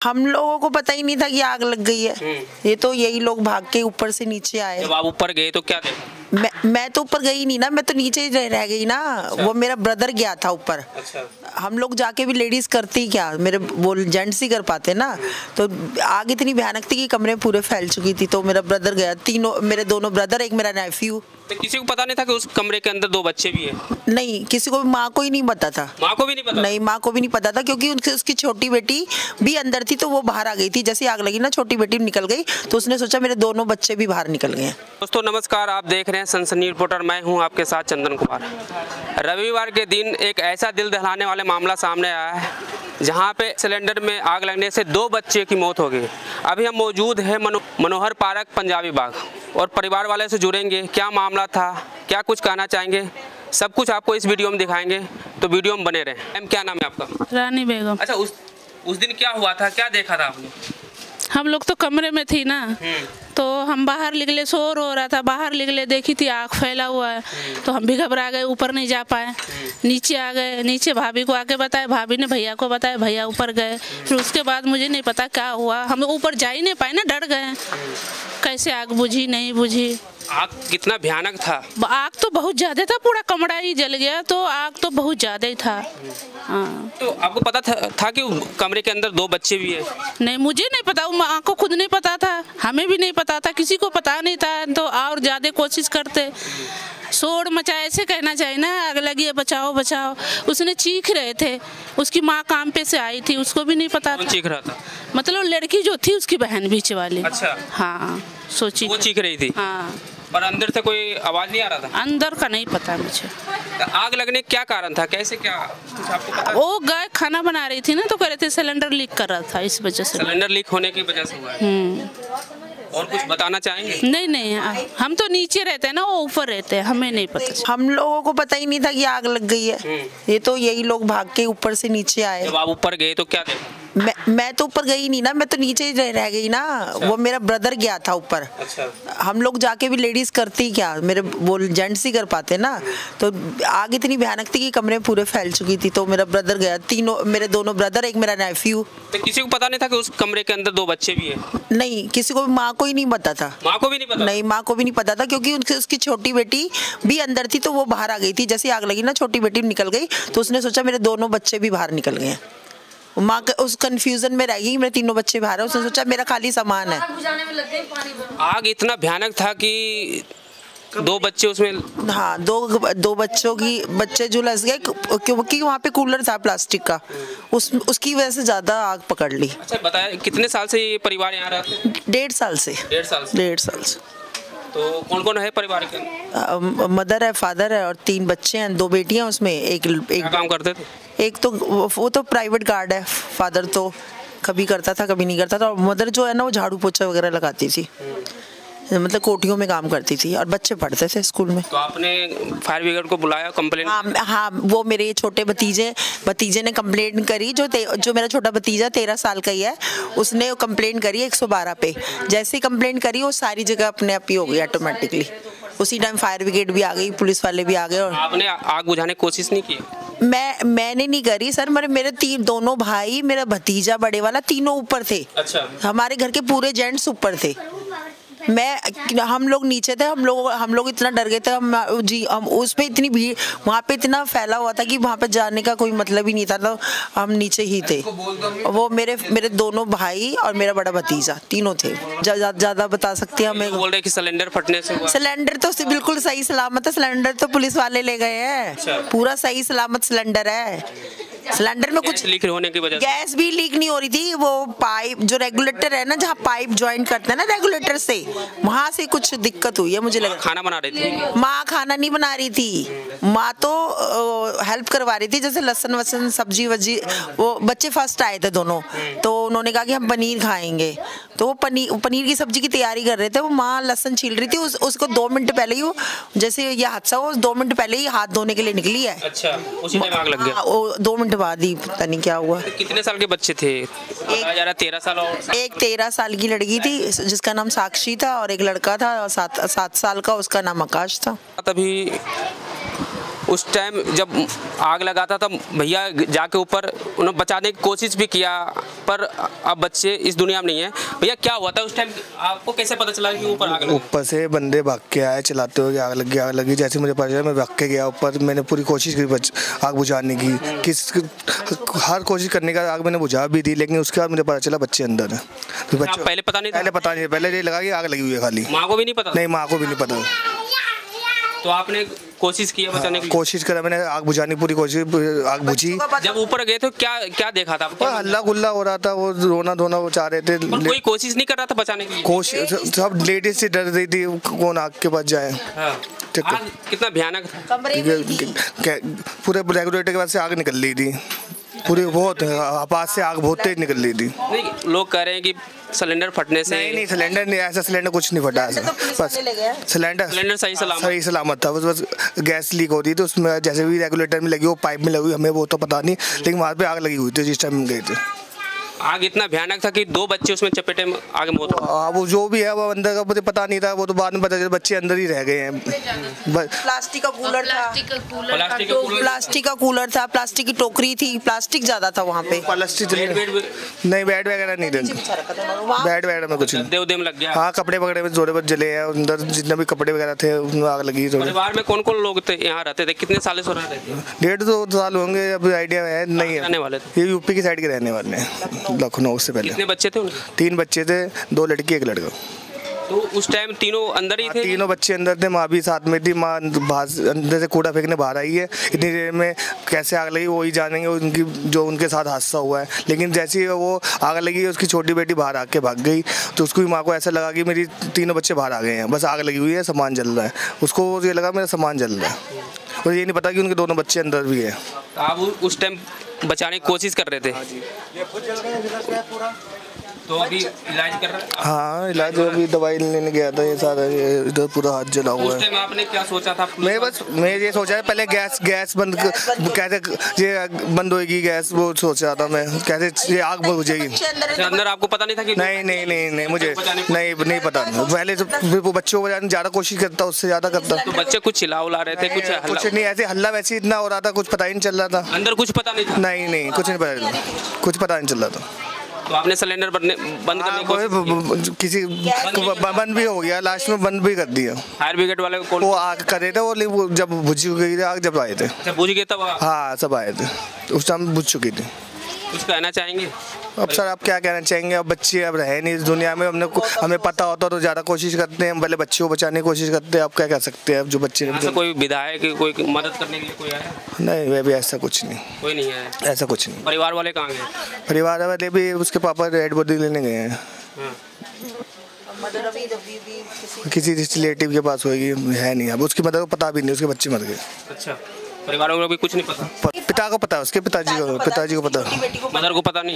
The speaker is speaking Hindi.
हम लोगों को पता ही नहीं था कि आग लग गई है। ये तो यही लोग भाग के ऊपर से नीचे आए। जब आप ऊपर गए तो क्या देखा? मैं तो ऊपर गई नहीं ना, मैं तो नीचे ही रह गई ना। अच्छा। वो मेरा ब्रदर गया था ऊपर। अच्छा। हम लोग जाके भी लेडीज करती क्या, मेरे वो जेंट्स ही कर पाते ना। तो आग इतनी भयानक थी कि कमरे पूरे फैल चुकी थी। तो मेरा ब्रदर गया, तीनों मेरे दोनों ब्रदर, एक मेरा नेफ्यू। तो किसी को पता नहीं था कि उस कमरे के अंदर 2 बच्चे भी हैं? नहीं, किसी को भी, माँ को ही नहीं पता था। माँ को भी नहीं पता? नहीं, माँ को भी नहीं पता था, क्योंकि उसकी छोटी बेटी भी अंदर थी तो वो बाहर आ गई थी। जैसे आग लगी ना, छोटी बेटी निकल गई तो उसने सोचा मेरे दोनों बच्चे भी बाहर निकल गए। दोस्तों नमस्कार, आप देख रहे हैं सनसनी रिपोर्टर। मैं हूं आपके साथ चंदन कुमार। रविवार के दिन एक ऐसा दिल दहलाने वाला मामला सामने आया है जहां पे सिलेंडर में आग लगने से 2 बच्चे की मौत हो गई। अभी हम मौजूद है मनोहर पार्क पंजाबी बाग और परिवार वाले से जुड़ेंगे। क्या मामला था, क्या कुछ कहना चाहेंगे, सब कुछ आपको इस वीडियो में दिखाएंगे, तो वीडियो में बने रहें। मैम क्या नाम है आपका? रानी बेगम। अच्छा, उस दिन क्या हुआ था, क्या देखा था आपने? हम लोग तो कमरे में थी ना, तो हम बाहर निकले, शोर हो रहा था, बाहर निकले, देखी थी आग फैला हुआ है। तो हम भी घबरा गए, ऊपर नहीं जा पाए, नीचे आ गए। नीचे भाभी को आके बताया, भाभी ने भैया को बताया, भैया ऊपर गए। फिर उसके बाद मुझे नहीं पता क्या हुआ, हम ऊपर जा ही नहीं पाए ना, डर गए कैसे आग बुझी नहीं बुझी। आग कितना भयानक था? आग तो बहुत ज्यादा था, पूरा कमरा ही जल गया। तो आग तो बहुत ज्यादा ही था। हाँ। तो आपको पता था कि कमरे के अंदर 2 बच्चे भी हैं? नहीं, मुझे नहीं पता, माँ को खुद नहीं पता था, हमें भी नहीं पता था, किसी को पता नहीं था। तो और ज्यादा कोशिश करते, शोर मचाए, ऐसे कहना चाहिए ना, आग लगी है बचाओ बचाओ। उसने चीख रहे थे, उसकी माँ काम पे से आई थी, उसको भी नहीं पता था। चीख रहा था? मतलब लड़की जो थी उसकी बहन बीच वाली। अच्छा। हाँ, सोची वो चीख रही थी? हाँ। पर अंदर से कोई आवाज नहीं आ रहा था? अंदर का नहीं पता मुझे। तो आग लगने क्या कारण था, कैसे, क्या कुछ आपको पता? वो गाय खाना बना रही थी ना, तो कह रहे थे सिलेंडर लीक कर रहा था, इस वजह से। सिलेंडर लीक होने की वजह से हुआ है। और कुछ बताना चाहेंगे? नहीं, हम तो नीचे रहते हैं ना, वो ऊपर रहते हैं, हमें नहीं पता। हम लोगों को पता ही नहीं था कि आग लग गई है। ये तो यही लोग भाग के ऊपर से नीचे आए। जब आप ऊपर गए तो क्या देखा? मैं तो ऊपर गई नहीं ना, मैं तो नीचे ही रह गई ना। अच्छा। वो मेरा ब्रदर गया था ऊपर। अच्छा। हम लोग जाके भी लेडीज करती क्या, मेरे वो जेंट्स ही कर पाते ना। तो आग इतनी भयानक थी कि कमरे पूरे फैल चुकी थी। तो मेरा ब्रदर गया, तीनों मेरे दोनों ब्रदर, एक मेरा नेफ्यू। तो किसी को पता नहीं था कि उस कमरे के अंदर 2 बच्चे भी हैं? नहीं, किसी को भी, माँ को ही नहीं पता था। माँ को भी नहीं पता? नहीं, माँ को भी नहीं पता था, क्योंकि उसकी छोटी बेटी भी अंदर थी तो वो बाहर आ गई थी। जैसे आग लगी ना, छोटी बेटी निकल गई तो उसने सोचा मेरे दोनों बच्चे भी बाहर निकल गए। माँ उस कंफ्यूजन में रह गई, मेरे तीनों बच्चे बाहर है, उसने सोचा मेरा खाली सामान है। आग इतना भयानक था कि 2 बच्चे उसमें। हाँ, दो बच्चे झुलस गए, क्योंकि वहाँ पे कूलर था प्लास्टिक का, उसकी वजह से ज्यादा आग पकड़ ली। अच्छा बताया, कितने साल से ये परिवार यहाँ रहते? 1.5 साल से। 1.5 साल से। तो कौन कौन है परिवार के? मदर है, फादर है और 3 बच्चे हैं, 2 बेटियां उसमें। एक क्या काम करते थे? एक तो वो तो प्राइवेट गार्ड है। फादर तो कभी करता था कभी नहीं करता था, और मदर जो है ना वो झाड़ू पोछा वगैरह लगाती थी, मतलब कोठियों में काम करती थी, और बच्चे पढ़ते थे स्कूल में। तो आपने फायर ब्रिगेड को बुलाया, कंप्लेंट? हाँ, वो मेरे छोटे भतीजे ने कंप्लेंट करी। जो मेरा छोटा भतीजा 13 साल का ही है, उसने कंप्लेंट करी 112 पे। जैसे ही कंप्लेंट करी वो सारी जगह अपने आप ही हो गई ऑटोमेटिकली। उसी टाइम फायर ब्रिगेड भी आ गई, पुलिस वाले भी आ गए। और आपने आग बुझाने की कोशिश नहीं की? मैंने नहीं करी सर, मेरे दोनों भाई, मेरा भतीजा बड़े वाला, तीनों ऊपर थे। अच्छा। हमारे घर के पूरे जेंट्स ऊपर थे, हम लोग नीचे थे। हम लोग इतना डर गए थे हम उस पे इतनी भीड़, वहाँ पे इतना फैला हुआ था कि वहाँ पे जाने का कोई मतलब ही नहीं था। तो हम नीचे ही थे। वो मेरे दोनों भाई और मेरा बड़ा भतीजा, तीनों थे। ज्यादा बता सकती हैं हमें? बोल रहे कि सिलेंडर फटने से हुआ। सिलेंडर तो बिल्कुल सही सलामत है, सिलेंडर तो पुलिस वाले ले गए हैं। अच्छा। पूरा सही सलामत सिलेंडर है। सिलेंडर में कुछ लीक होने की वजह से गैस भी लीक नहीं हो रही थी। वो पाइप जो रेगुलेटर है ना, जहाँ पाइप ज्वाइन करते हैं ना रेगुलेटर से, वहां से कुछ दिक्कत हुई है मुझे लगा। खाना बना रही थी? माँ खाना नहीं बना रही थी, माँ तो हेल्प करवा रही थी, जैसे लहसुन वसन सब्जी वजी। वो बच्चे फर्स्ट आए थे दोनों, तो उन्होंने कहा कि हम पनीर खाएंगे, तो वो पनीर की सब्जी की तैयारी कर रहे थे। वो माँ लहसुन छील रही थी, उसको 2 मिनट पहले ही, जैसे ये हादसा हो 2 मिनट पहले ही हाथ धोने के लिए निकली है। अच्छा, उसी टाइम आग लग गया? 2 मिनट बाद ही, पता नहीं क्या हुआ। कितने साल के बच्चे थे? 13 साल। और एक 13 साल की लड़की थी जिसका नाम साक्षी था, और एक लड़का था 7 साल का, उसका नाम आकाश था। तभी उस टाइम जब आग लगा था तब भैया जाके ऊपर उन्होंने बचाने की कोशिश भी किया, पर अब बच्चे इस दुनिया में नहीं है। भैया क्या हुआ था उस टाइम, आपको कैसे पता चला कि ऊपर आग लगी? ऊपर से बंदे भाग के आए चलाते हुए, आग लगी। जैसे मुझे पता चला मैं भाग के गया ऊपर, मैंने पूरी कोशिश की आग बुझाने की, हर कोशिश करने का आग मैंने बुझा भी दी, लेकिन उसके बाद मुझे पता चला बच्चे अंदर है। तो बच्चे पहले पता नहीं था? पहले ये लगा कि आग लगी हुई है खाली। माँ को भी नहीं पता? नहीं, माँ को भी नहीं पता। तो आपने कोशिश की बचाने की? कोशिश करा मैंने, आग बुझाने की पूरी कोशिश, आग बुझी। जब ऊपर गए तो क्या क्या देखा था आपको? हल्ला गुल्ला हो रहा था, वो रोना धोना वो चाह रहे थे। कोई कोशिश नहीं कर रहा था बचाने की? कोशिश सब लेडीज से डर रही थी कौन आग के पास जाए। हाँ। आग कितना भयानक था? पूरे रेगुलेटर के पास से आग निकल रही थी, पूरी बहुत पास से आग बहुत तेज निकल रही थी। नहीं, लोग कह रहे हैं कि सिलेंडर फटने से। नहीं सिलेंडर नहीं, ऐसा सिलेंडर कुछ नहीं फटा ऐसा, बस सिलेंडर सही सलामत था। बस गैस लीक हो रही थी उसमें, जैसे भी रेगुलेटर में लगी वो पाइप में लगी, हमें वो तो पता नहीं, लेकिन वहाँ पे आग लगी हुई थी जिस टाइम हम गए थे। आग इतना भयानक था कि 2 बच्चे उसमें चपेटे में आगे मौत हो गई। वो जो भी है वो अंदर का मुझे पता नहीं था, वो तो बाद में पता चला बच्चे अंदर ही रह गए हैं। प्लास्टिक का कूलर था, प्लास्टिक का कूलर था, प्लास्टिक की टोकरी थी, प्लास्टिक ज्यादा था वहाँ पे। प्लास्टिक नहीं, बेड वगैरह नहीं थे, बेड वगैरह में कुछ नहीं। देव लग गया। हाँ, कपड़े वगैरह में जोड़े पर जले हैं, अंदर जितने भी कपड़े वगैरह थे उनमें आग लगी। परिवार में कौन कौन लोग थे यहाँ रहते थे? कितने सालों से रहते थे? 1.5-2 साल होंगे, अभी आइडिया है नहीं है। रहने वाले थे? ये यूपी की साइड के रहने वाले हैं, लखनऊ से पहले। कितने बच्चे थे उनके? 3 बच्चे थे, 2 लड़की 1 लड़का। तो उस टाइम तीनों अंदर ही थे? तीनों बच्चे अंदर थे, माँ भी साथ में थी। माँ अंदर से कूड़ा फेंकने बाहर आई है। इतनी देर में कैसे आग लगी वही जानेंगे, उनकी जो उनके साथ हादसा हुआ है। लेकिन जैसे ही वो आग लगी उसकी छोटी बेटी बाहर आके भाग गई, तो उसकी माँ को ऐसा लगा कि मेरी 3 बच्चे बाहर आ गए हैं, बस आग लगी हुई है, सामान जल रहा है। उसको ये लगा मेरा सामान जल रहा है, और ये नहीं पता कि उनके 2 बच्चे अंदर भी है। आप उस टाइम बचाने की कोशिश कर रहे थे? तो अभी इलाज कर रहे हैं? हाँ, इलाज अभी दवाई लेने गया था, ये सारा इधर पूरा हाथ जला हुआ है। उस टाइम आपने क्या सोचा था? मैं ये सोचा पहले गैस बंद कैसे ये बंद होगी गैस, वो सोच रहा था मैं, कैसे ये आग बुझेगी। अंदर आपको पता नहीं था कि? नहीं मुझे नहीं पता। पहले वो बच्चों को ज़्यादा कोशिश करता, उससे ज़्यादा करता। तो बच्चे कुछ चिल्ला उला रहे थे? कुछ नहीं, ऐसे हल्ला वैसे इतना हो रहा था, कुछ पता ही नहीं चल रहा था। अंदर कुछ पता नहीं था? नहीं कुछ पता नहीं चल रहा था। तो आपने सिलेंडर बंद करने को किसी बंद भी हो गया, लास्ट में बंद भी कर दिया। फायर ब्रिगेड वाले को वो आग कर रहे थे, वो जब बुझ गई थी आग, जब आए थे। अच्छा, बुझ गए तब? हाँ, सब आए थे, उस टाइम बुझ चुकी थी। कुछ कहना चाहेंगे? अब सर आप क्या कहना चाहेंगे, अब बच्चे अब रहे नहीं इस दुनिया में। हमें पता होता तो ज़्यादा कोशिश करते हैं, हम पहले बच्चों को बचाने की कोशिश करते हैं। आप क्या कह सकते हैं, अब जो बच्चे ऐसा कोई विधायक कोई मदद करने के लिए कोई आया? नहीं, वे भी ऐसा कुछ नहीं, कोई नहीं आया? ऐसा कुछ नहीं। परिवार वाले कहाँ गए? परिवार वाले भी उसके पापा डेड बॉडी लेने गए हैं। किसी रिलेटिव के पास होगी, है नहीं, अब उसकी मदद को पता भी नहीं, उसके बच्चे मर गए। अच्छा, परिवार को भी कुछ नहीं पता? पिता को पता है, उसके पिताजी को पता, मदर को पता नहीं?